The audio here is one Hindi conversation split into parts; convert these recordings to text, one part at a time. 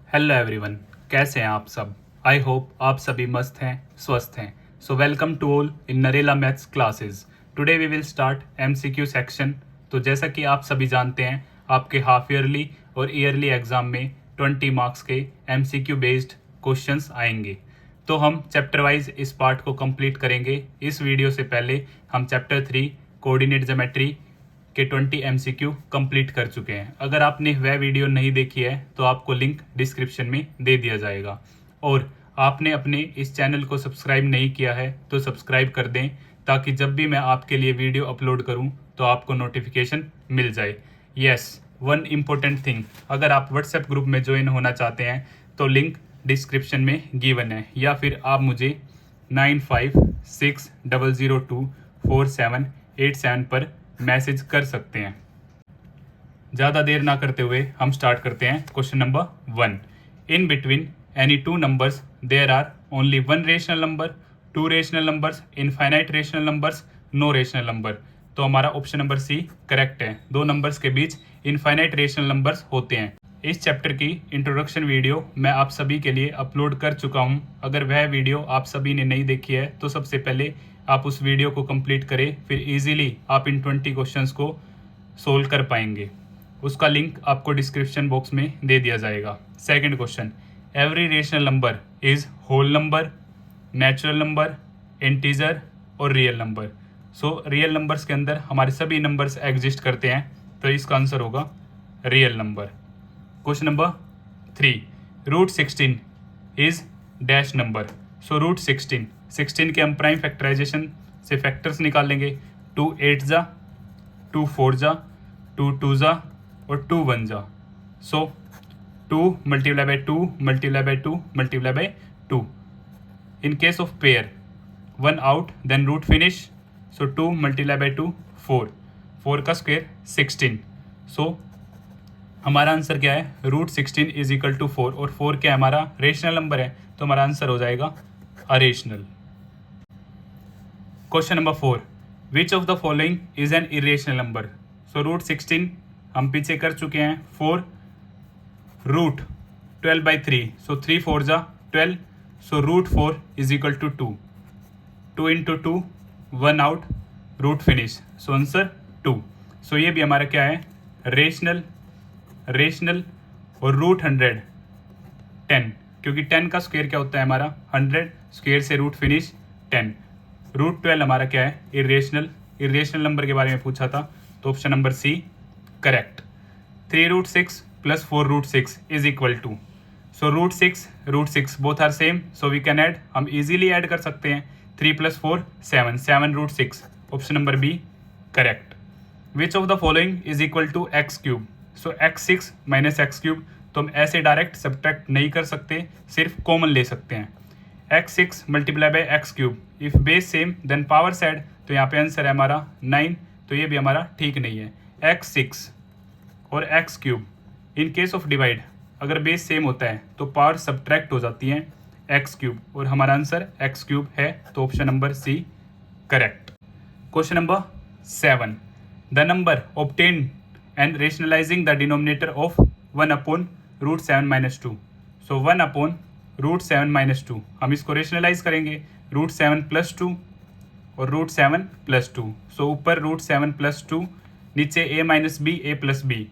हेलो एवरीवन, कैसे हैं आप सब। आई होप आप सभी मस्त हैं, स्वस्थ हैं। So welcome to all in Narela maths classes. Today we will start MCQ section. तो जैसा कि आप सभी जानते हैं, आपके हाफ ईयरली और ईयरली एग्जाम में 20 मार्क्स के एमसीक्यू बेस्ड क्वेश्चंस आएंगे। तो हम चैप्टर वाइज इस पार्ट को कंप्लीट करेंगे। इस वीडियो से पहले हम चैप्टर 3 कोऑर्डिनेट ज्योमेट्री के 20 MCQ कंप्लीट कर चुके हैं। अगर आपने वह वीडियो नहीं देखी है तो आपको लिंक डिस्क्रिप्शन में दे दिया जाएगा। और आपने अपने इस चैनल को सब्सक्राइब नहीं किया है तो सब्सक्राइब कर दें, ताकि जब भी मैं आपके लिए वीडियो अपलोड करूं तो आपको नोटिफिकेशन मिल जाए। यस, वन इम्पोर्टेंट थिंग, अगर आप व्हाट्सएप ग्रुप में ज्वाइन होना चाहते हैं तो लिंक डिस्क्रिप्शन में गिवन है, या फिर आप मुझे 9560024787 पर मैसेज कर सकते हैं। ज़्यादा देर ना करते हुए हम स्टार्ट करते हैं। Question number 1। In between any two numbers there are only one rational number, two rational numbers, infinite rational numbers, no rational number. तो हमारा ऑप्शन नंबर सी करेक्ट है। दो नंबर्स के बीच इनफाइनाइट रेशनल नंबर्स होते हैं। इस चैप्टर की इंट्रोडक्शन वीडियो मैं आप सभी के लिए अपलोड कर चुका हूं। अगर वह वीडियो आप सभी ने नहीं देखी है तो सबसे पहले आप उस वीडियो को कंप्लीट करें, फिर इजीली आप इन 20 क्वेश्चंस को सोल्व कर पाएंगे। उसका लिंक आपको डिस्क्रिप्शन बॉक्स में दे दिया जाएगा। Second question, every rational number is whole number, natural number, integer और real number. So real numbers के अंदर हमारे सभी नंबर्स एग्जिस्ट करते हैं, तो इसका आंसर होगा real number. Question number 3, root 16 is dash number. So root 16 के हम प्राइम फैक्टराइजेशन से फैक्टर्स निकाल लेंगे। 2 8 जा, 2 4 जा, 2 2 जा और 2 1 जा। So 2 multiply by 2 multiply by 2 multiply by 2। In case of pair 1 out then root finish. So 2 multiply by 2 4, 4 का स्क्वायर 16। सो हमारा आंसर क्या है, रूट 16 इज इक्वल टू 4, और 4 क्या है, हमारा रेशनल नंबर है, तो हमारा आंसर हो जाएगा irrational. Question number 4, which of the following is an irrational number. So root 16 हम पीछे कर चुके हैं। 4 रूट 12/3, सो 3 4 जा 12, so root 4 is equal to 2, 2 into 2 1 out, root finish, so answer 2। So ये भी हमारा क्या है, रेशनल और रूट 100 10, क्योंकि 10 का स्क्वायर क्या होता है हमारा 100, स्क्वायर से रूट फिनिश 10। रूट 12 हमारा क्या है, इरेशनल नंबर के बारे में पूछा था, तो option number C correct. 3 root 6 plus 4 root 6 is equal to, so root 6 both are same, so we can add, हम इजीली ऐड कर सकते हैं। 3 plus 4 7 root 6, option number B correct. Which of the following is equal to X cube. So x6 minus X cube, तो हम ऐसे डायरेक्ट सब्ट्रैक्ट नहीं कर सकते, सिर्फ कॉमन ले सकते हैं। x6 multiply by X cube, if base same then power side, तो यहाँ पे आंसर है हमारा 9, तो ये भी हमारा ठीक नहीं है। x6 और x cube in case of divide अगर बेस सेम होता है तो पावर सब्ट्रैक्ट हो जाती है एक्स क्यूब, और हमारा आंसर एक्स क्यूब है, तो option number C correct. Question number 7, the number obtain and rationalizing the denominator of 1 upon root 7 minus 2. So 1 upon root 7 minus 2, हम इसको रेशनलाइज करेंगे, रूट 7 प्लस 2 और रूट 7 प्लस 2। सो ऊपर रूट 7 प्लस 2, नीचे a minus B, A plus B,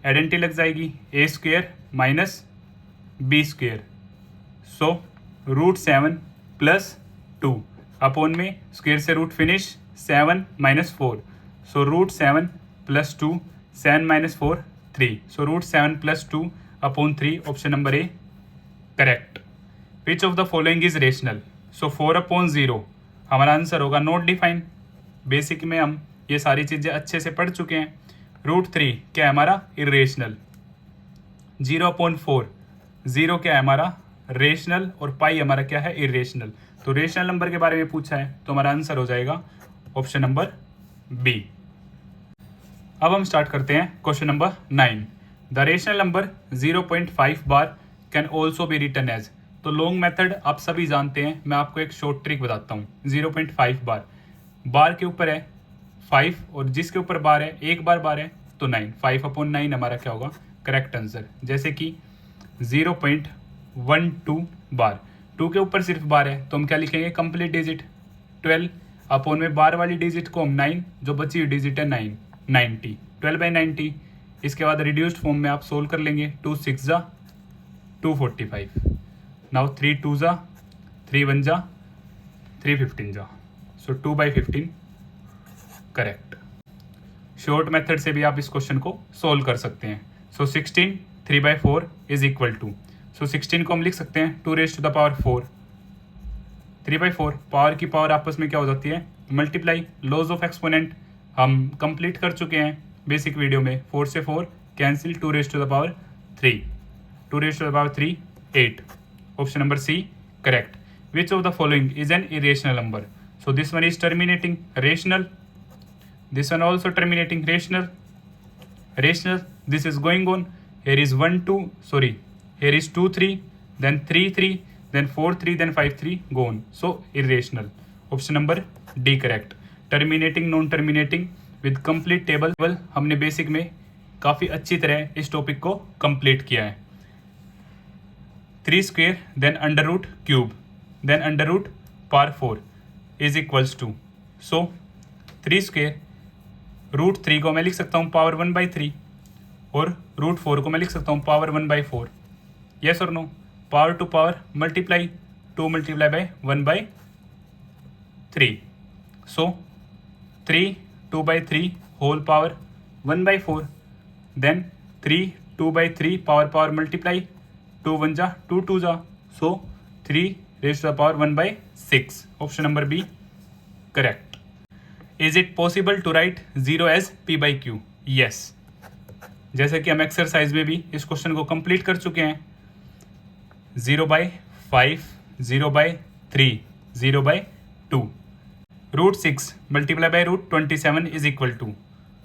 identity लग जाएगी, A square minus B square. So root 7 plus 2 upon में स्क्वेयर से root finish 7 minus 4, so root 7 plus 2 7 minus 4 3, so root 7 plus 2 upon 3, option number A correct. Which of the following is rational. So 4 upon 0 हमारा आंसर होगा नॉट डिफाइन। बेसिक में हम ये सारी चीज़ें अच्छे से पढ़ चुके हैं। रूट 3 क्या है हमारा, इरेशनल। 0 अपॉन 4, 0 क्या है हमारा रेशनल, और पाई हमारा क्या है, इरेशनल। तो रेशनल नंबर के बारे में पूछा है, तो हमारा आंसर हो जाएगा ऑप्शन नंबर बी। अब हम स्टार्ट करते हैं question number 9, the rational number 0.5 bar can also be written as. तो लॉन्ग मेथड आप सभी जानते हैं, मैं आपको एक शॉर्ट ट्रिक बताता हूँ। 0.5 बार के ऊपर है 5, और जिसके ऊपर बार है एक बार है तो 9, 5 अपॉन 9 हमारा क्या होगा करेक्ट आंसर। जैसे कि 0.12 बार। 2 के ऊपर सिर्फ बार है तो हम क्या लिखेंगे, कंप्लीट डिजिट 12 अपॉन में बार वाली डिजिट को हम 9, जो बची हुई डिजिट है 9, 90, 12/90। इसके बाद रिड्यूस्ड फॉर्म में आप सोल्व कर लेंगे। 2 6 जा 245, नाउ 3 2 जा 3 1 जा 315 जा, सो 2/15 करेक्ट। शॉर्ट मेथड से भी आप इस क्वेश्चन को सोल्व कर सकते हैं। सो 16 3/4 इज इक्वल टू, सो 16 को हम लिख सकते हैं 2 raised to the power 4, 3/4 power की पावर आपस में क्या हो जाती है, मल्टीप्लाई। लॉज ऑफ एक्सपोनेंट हम कंप्लीट कर चुके हैं बेसिक वीडियो में। 4 से 4 cancel, 2 raised to the power 3, 2 raised to the power 3 8। Option number C correct. Which of the following is an irrational number, so this one is terminating rational, this one also terminating rational, this is going on, here is 1 2 sorry, here is 2 3, then 3 3, then 4 3, then 5 3, go on, so irrational। Option number D correct. Terminating non terminating with complete table हमने बेसिक में काफ़ी अच्छी तरह इस टॉपिक को कंप्लीट किया है। 3 square then under root cube then under root power 4 is equals to, so 3 square root 3 को मैं लिख सकता हूँ पावर 1/3 और रूट 4 को मैं लिख सकता हूँ पावर 1/4। यस और no, power to power multiply, 2 multiply by 1/3, so 3 2/3 whole power 1/4, then 3 2/3 power multiply, 2 1 जा 2 2 जा, so 3 raised to the power 1/6। Option number B correct. Is it possible to write 0 as p/q, yes. जैसे कि हम एक्सरसाइज में भी इस क्वेश्चन को कंप्लीट कर चुके हैं। 0/5 0/3 0/2, root 6 multiply by root 27 is equal to,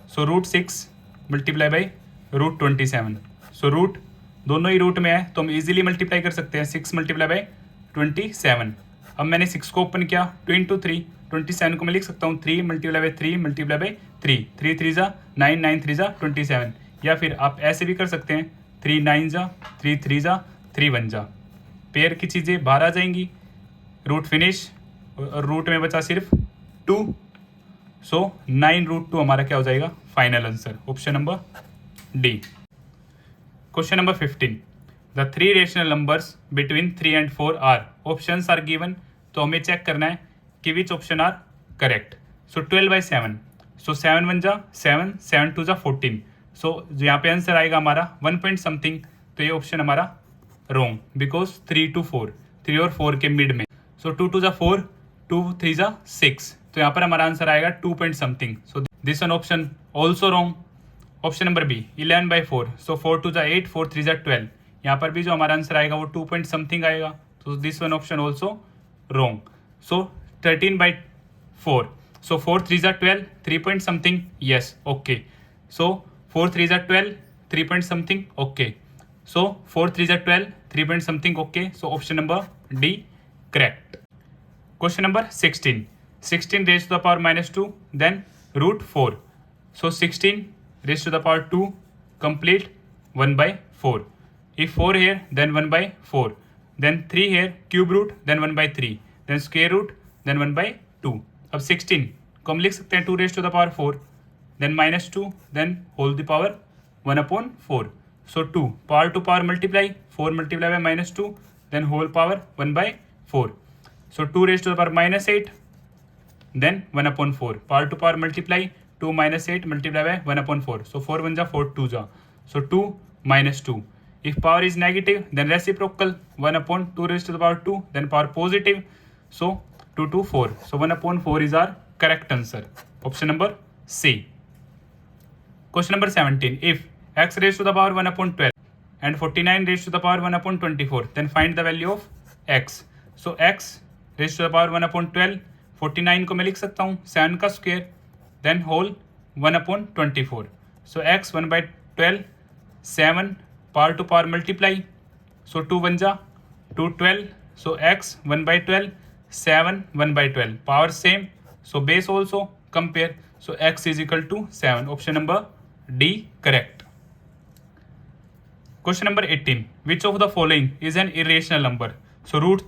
so root 6 multiply by root 27, so root दोनों ही रूट में है तो हम इजीली मल्टीप्लाई कर सकते हैं। 6 मल्टीप्लाई बाई 27, अब मैंने 6 को ओपन किया 2 × 3, 27 को मैं लिख सकता हूँ 3 मल्टीप्लाई बाई 3 मल्टीप्लाई बाई 3, 3 3 जा 9, 9 3 जा 27, या फिर आप ऐसे भी कर सकते हैं 3 9 जा 3 3 जा 3 1 जा। पेयर की चीज़ें बाहर आ जाएंगी, रूट फिनिश, और रूट में बचा सिर्फ 2, सो 9√2 हमारा क्या हो जाएगा, final answer. Option number D. Question number 15, the 3 rational numbers between 3 and 4 are, options are given, तो हमें चेक करना है कि which option are correct. So 12/7, so 7 1 जा 7, 7 2 जा 14, सो जो यहाँ पे आंसर आएगा हमारा 1 पॉइंट समथिंग, तो ये ऑप्शन हमारा रॉन्ग, बिकॉज 3 to 4, 3 और 4 के मिड में, सो 2 2 जा 4, 2 3 जा 6, तो यहाँ पर हमारा आंसर आएगा 2 point something, so this one option also wrong. Option number B 11/4, so 4 2 जा 8, 4 3 जा 12, यहाँ पर भी जो हमारा आंसर आएगा वो 2 पॉइंट समथिंग आएगा, तो this one option also wrong. So 13/4, so 4 3 जा 12, 3 point something, yes, okay, so 4 3 जा 12, 3 point something, okay, so 4 3 जा 12, 3 point something, okay, so option number D correct। Question number 16, 16 raised to the power -2, then root 4, so 16 raised to the power 2 complete 1/4, if 4 here then 1/4, then 3 here cube root then 1/3, then square root then 1/2। अब 16 को हम लिख सकते हैं 2 raised to the power 4, then -2, then whole the power 1/4, so 2 power to power multiply, 4 multiply by -2, then whole power 1/4, so 2 raised to the power -8, then 1/4, power to power multiply, 2 - 8 multiply by 1/4, so 4 1 जा 4 2 जा, so 2 - 2, if power is negative then reciprocal, 1/2 raised to the power 2, then power positive, so 2 2 4, so 1/4 is our correct answer। option number C। question number 17, if x raised to the power 1/12 and 49 raised to the power 1/24, then find the value of x। so x raised to the power 1/12, 49 को मैं लिख सकता हूँ 7 का square, then whole 1/24, so x 1/12, 7 power to power multiply, so 2 1 जा 2 12, so x 1/12, 7 1/12, power same, so base also compare, so x is equal to 7। option number D correct। Question number 18, which of the following is an irrational number? So root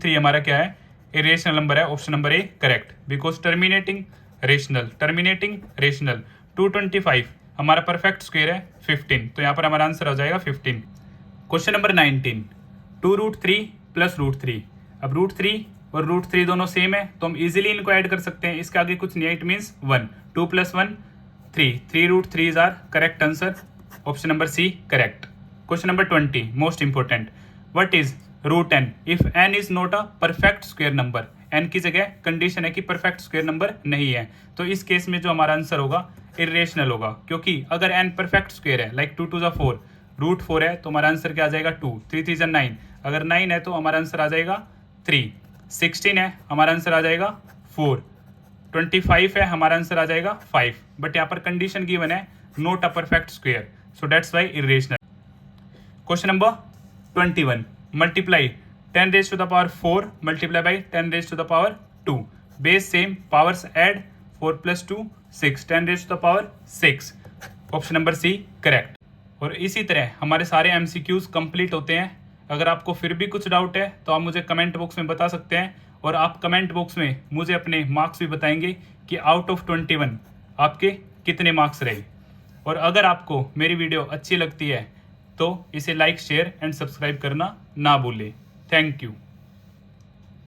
three हमारा क्या है? इरेशनल नंबर है। Option number A correct, because terminating rational. 225 हमारा परफेक्ट स्क्वायर है 15, तो यहाँ पर हमारा आंसर आ जाएगा 15। Question number 19, 2√3 plus √3। अब √3 और √3 दोनों सेम है, तो हम इजीली इनको ऐड कर सकते हैं। इसके आगे कुछ नहीं है, it means 1। 2 + 1 3, 3√3 is are correct answer. Option number C correct. Question number 20, most important, what is √n if n is not a perfect square number? n की जगह कंडीशन है कि परफेक्ट स्क्वायर नंबर नहीं है, तो इस केस में जो हमारा आंसर होगा इरेशनल होगा, क्योंकि अगर n परफेक्ट स्क्वायर है, लाइक 2 × 2 = 4, √4 है, तो हमारा आंसर क्या आ जाएगा 2, 3 × 3 = 9, अगर 9 है तो हमारा आंसर आ जाएगा 3, 16 है हमारा आंसर आ जाएगा 4, 25 है हमारा आंसर आ जाएगा 5, बट यहाँ पर कंडीशन गिवन है not a perfect square, so that's why irrational. Question number 21, multiply 10⁴ multiply by 10⁻², base same, powers add, 4 + 2 6, 10⁻6। Option number C correct. और इसी तरह हमारे सारे MCQs कंप्लीट होते हैं। अगर आपको फिर भी कुछ डाउट है तो आप मुझे कमेंट बॉक्स में बता सकते हैं, और आप कमेंट बॉक्स में मुझे अपने मार्क्स भी बताएंगे कि आउट ऑफ 21 आपके कितने मार्क्स रहे। और अगर आपको मेरी वीडियो अच्छी लगती है तो इसे लाइक, शेयर एंड सब्सक्राइब करना ना भूलें। Thank you.